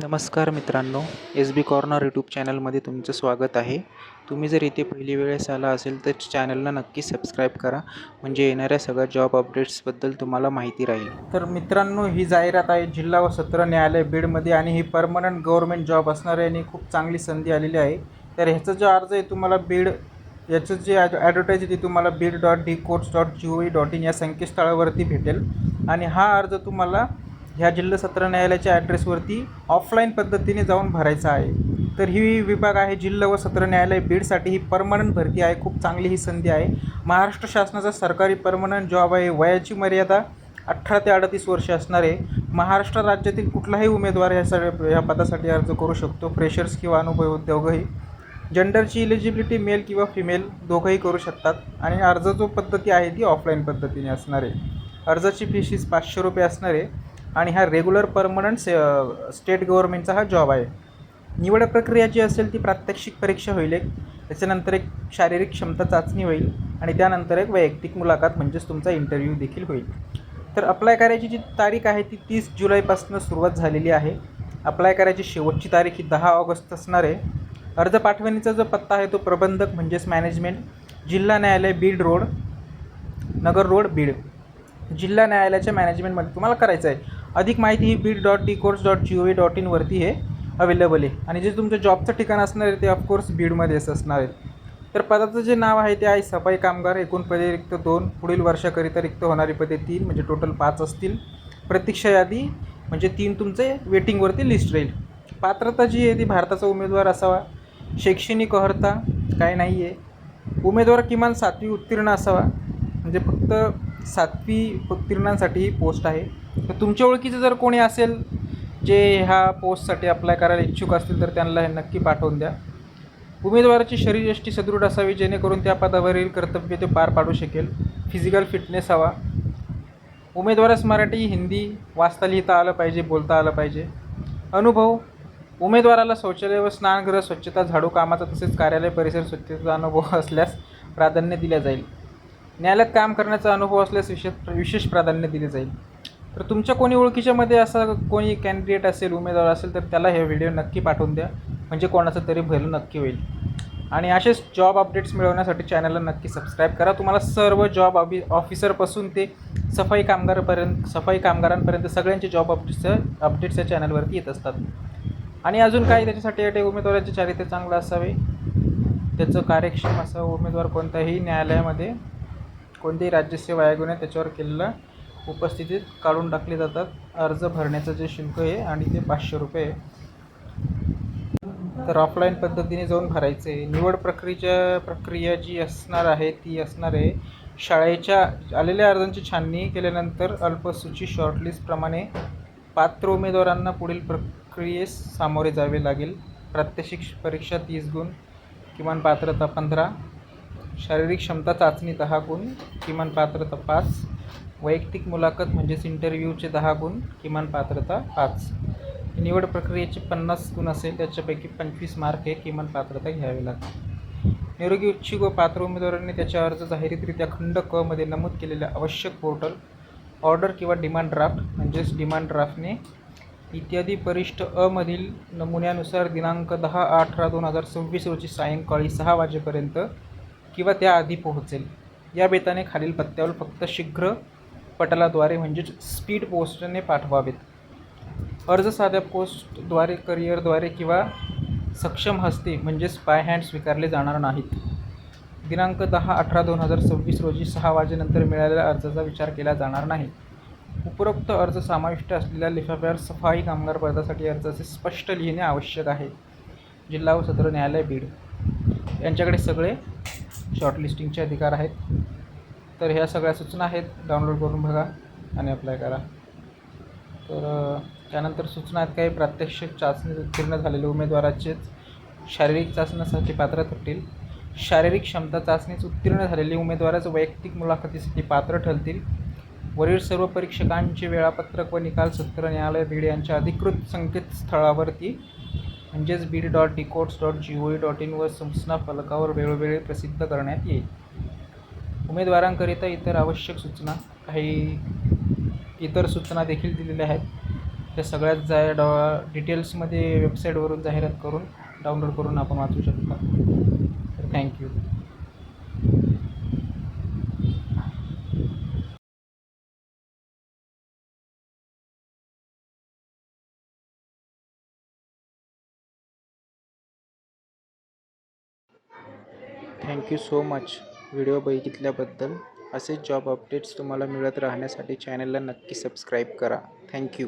नमस्कार मित्रांनो, एस बी corner YouTube चॅनलमध्ये तुमचं स्वागत आहे. तुम्ही जर इथे पहिली वेळेस आला असेल तर चॅनलला नक्की सबस्क्राईब करा, म्हणजे येणाऱ्या सगळ्या जॉब अपडेट्सबद्दल तुम्हाला माहिती राहील. तर मित्रांनो, ही जाहिरात आहे जिल्हा व सत्र न्यायालय बीडमध्ये आणि ही परमनंट गव्हर्नमेंट जॉब असणार आहे आणि खूप चांगली संधी आलेली आहे. तर ह्याचा जो अर्ज आहे तुम्हाला बीड याचं जे ॲडव्हर्टाईज आहे ती तुम्हाला bid.dcourts.gov.in या संकेतस्थळावरती भेटेल आणि हा अर्ज तुम्हाला ह्या जिल्हा सत्र न्यायालयाच्या ॲड्रेसवरती ऑफलाईन पद्धतीने जाऊन भरायचा आहे. तर ही विभाग आहे जिल्हा व सत्र न्यायालय बीडसाठी ही परमनंट भरती आहे. खूप चांगली ही संधी आहे. महाराष्ट्र शासनाचा सरकारी परमनंट जॉब आहे. वयाची मर्यादा 18 ते 38 वर्ष असणार आहे. महाराष्ट्र राज्यातील कुठलाही उमेदवार ह्या पदासाठी अर्ज करू शकतो. फ्रेशर्स किंवा अनुभवी दोघंही. जेंडरची इलिजिबिलिटी मेल किंवा फिमेल दोघंही करू शकतात आणि अर्ज जो पद्धती आहे ती ऑफलाईन पद्धतीने असणार आहे. अर्जाची फीस 500 रुपये असणार आहे आणि हा रेग्युलर परमनंट स्टेट गव्हर्नमेंटचा हा जॉब आहे. निवड प्रक्रिया जी असेल ती प्रात्यक्षिक परीक्षा होईल त्याच्यानंतर एक शारीरिक क्षमता चाचणी होईल आणि त्यानंतर एक वैयक्तिक मुलाखत म्हणजेच तुमचा इंटरव्ह्यू देखील होईल. तर अप्लाय करायची जी तारीख आहे ती 30 जुलैपासून सुरुवात झालेली आहे. अप्लाय करायची शेवटची तारीख ही 10 ऑगस्ट असणार आहे. अर्ज पाठवणीचा जो पत्ता आहे तो प्रबंधक म्हणजेच मॅनेजमेंट, जिल्हा न्यायालय बीड रोड, नगर रोड बीड, जिल्हा न्यायालयाच्या मॅनेजमेंटमध्ये तुम्हाला करायचं आहे. अधिक माहिती ही bid.dcourts.gov.in वरती हे अवेलेबल आहे आणि जे तुमचं जॉबचं ठिकाण असणार आहे ते ऑफकोर्स बीडमध्येच असणार आहे. तर पदाचं जे नाव आहे ते आहे सफाई कामगार. एकूण पदे रिक्त 2, पुढील वर्षाकरिता रिक्त होणारी पदे 3, म्हणजे टोटल 5 असतील. प्रतीक्षा यादी म्हणजे 3 तुमचे वेटिंगवरती लिस्ट राहील. पात्रता जी आहे ती भारताचा उमेदवार असावा. शैक्षणिक अर्हता काय नाही आहे. उमेदवार किमान 7वी उत्तीर्ण असावा, म्हणजे फक्त 7वी उत्तीर्णांसाठी ही पोस्ट आहे. तर तुमच्या ओळखीचं जर कोणी असेल जे ह्या पोस्टसाठी अप्लाय करायला इच्छुक असतील तर त्यांना हे नक्की पाठवून द्या. उमेदवाराची शरीरयष्टी सदृढ असावी जेणेकरून त्या पदावरील कर्तव्य ते पार पाडू शकेल. फिजिकल फिटनेस हवा. उमेदवारास मराठी हिंदी वाचता लिहिता आलं पाहिजे, बोलता आलं पाहिजे. अनुभव. उमेदवाराला शौचालय व स्नानगृह स्वच्छता, झाडू कामाचा तसेच कार्यालय परिसर स्वच्छतेचा अनुभव असल्यास प्राधान्य दिले जाईल. न्यायालयात काम करण्याचा अनुभव असल्यास विशेष प्राधान्य दिले जाईल. तर तुमच्या कोणी ओळखीच्यामध्ये असा कोणी कॅन्डिडेट असेल, उमेदवार असेल तर त्याला हे व्हिडिओ नक्की पाठवून द्या, म्हणजे कोणाचं तरी भलं नक्की होईल. आणि असेच जॉब अपडेट्स मिळवण्यासाठी चॅनलला नक्की सबस्क्राईब करा. तुम्हाला सर्व जॉब ऑफिसरपासून ते सफाई कामगारांपर्यंत सगळ्यांचे जॉब अपडेट्स या चॅनलवरती येत असतात. आणि अजून काही त्याच्यासाठी उमेदवाराचे चारित्र्य चांगलं असावे, त्याचं कार्यक्षम असावं. उमेदवार कोणत्याही न्यायालयामध्ये कोणत्याही राज्यसेवा आयोगाने त्याच्यावर केलेला उपस्थितीत काढून टाकले जातात. अर्ज भरण्याचं जे शुल्क आहे आणि ते 500 रुपये आहे. तर ऑफलाईन पद्धतीने जाऊन भरायचं आहे. निवड प्रक्रिया जी असणार आहे ती असणार आहे शाळेच्या आलेल्या अर्जांची छाननी केल्यानंतर अल्पसूची शॉर्टलिस्टप्रमाणे पात्र उमेदवारांना पुढील प्रक्रियेस सामोरे जावे लागेल. प्रात्यक्षिक परीक्षा 30 गुण, किमान पात्रता 15, शारीरिक क्षमता चाचणी 10 गुण, किमान पात्रता 5, वैयक्तिक मुलाखत म्हणजेच इंटरव्ह्यूचे 10 गुण, किमान पात्रता 5. निवड प्रक्रियेचे 50 गुण असेल, त्याच्यापैकी 25 मार्क हे किमान पात्रता घ्यावे लागते. निरोगी इच्छुक व पात्र उमेदवारांनी त्याच्या अर्ज जाहीररित्या खंड क मध्ये नमूद केलेल्या आवश्यक पोर्टल, ऑर्डर किंवा डिमांड ड्राफ्ट म्हणजेच डिमांड ड्राफ्टने इत्यादी परिशिष्ट अ मधील नमुन्यानुसार दिनांक 10/18/2026 रोजी सायंकाळी 6 वाजेपर्यंत किंवा त्याआधी पोहोचेल. या बेताने खालील पत्त्यावर फक्त शीघ्र पटलाद्वारे म्हणजेच स्पीड पोस्टने पाठवावेत. अर्ज साध्या पोस्टद्वारे, करिअरद्वारे किंवा सक्षम हस्ते म्हणजेच बाय हँड स्वीकारले जाणार नाहीत. दिनांक 10/18/2026 रोजी 6 वाजेनंतर मिळालेल्या अर्जाचा विचार केला जाणार नाही. उपरोक्त अर्ज समाविष्ट असलेल्या लिफाफ्यावर सफाई कामगार पदासाठी अर्जाचे स्पष्ट लिहिणे आवश्यक आहे. जिल्हा व सत्र न्यायालय बीड यांच्याकडे सगळे शॉर्टलिस्टिंगचे अधिकार आहेत. तर ह्या सगळ्या सूचना आहेत, डाउनलोड करून बघा आणि अप्लाय करा. तर त्यानंतर सूचना आहेत काही. प्रात्यक्षिक चाचणी उत्तीर्ण झालेले उमेदवाराचेच शारीरिक चाचणीसाठी पात्र ठरतील. शारीरिक क्षमता चाचणीच उत्तीर्ण झालेले उमेदवाराच वैयक्तिक मुलाखतीसाठी पात्र ठरतील. वरील सर्व परीक्षकांचे वेळापत्रक व निकाल सत्र न्यायालय बीड यांच्या अधिकृत संकेतस्थळावरती म्हणजेच bid.dcourts.gov.in वर सूचना फलकावर वेळोवेळी प्रसिद्ध करण्यात येईल. उमेदवारांकरिता इतर आवश्यक सूचना, काही इतर सूचना देखील दिलेल्या आहेत. त्या सगळ्यात डिटेल्समध्ये वेबसाईटवरून जाहिरात करून डाउनलोड करून आपण वाचू शकता. तर thank you. Thank you so much video बघितल्याबद्दल. असेच जॉब अपडेट्स तुम्हाला मिळत राहण्यासाठी चॅनलला नक्की सबस्क्राईब करा. थँक्यू.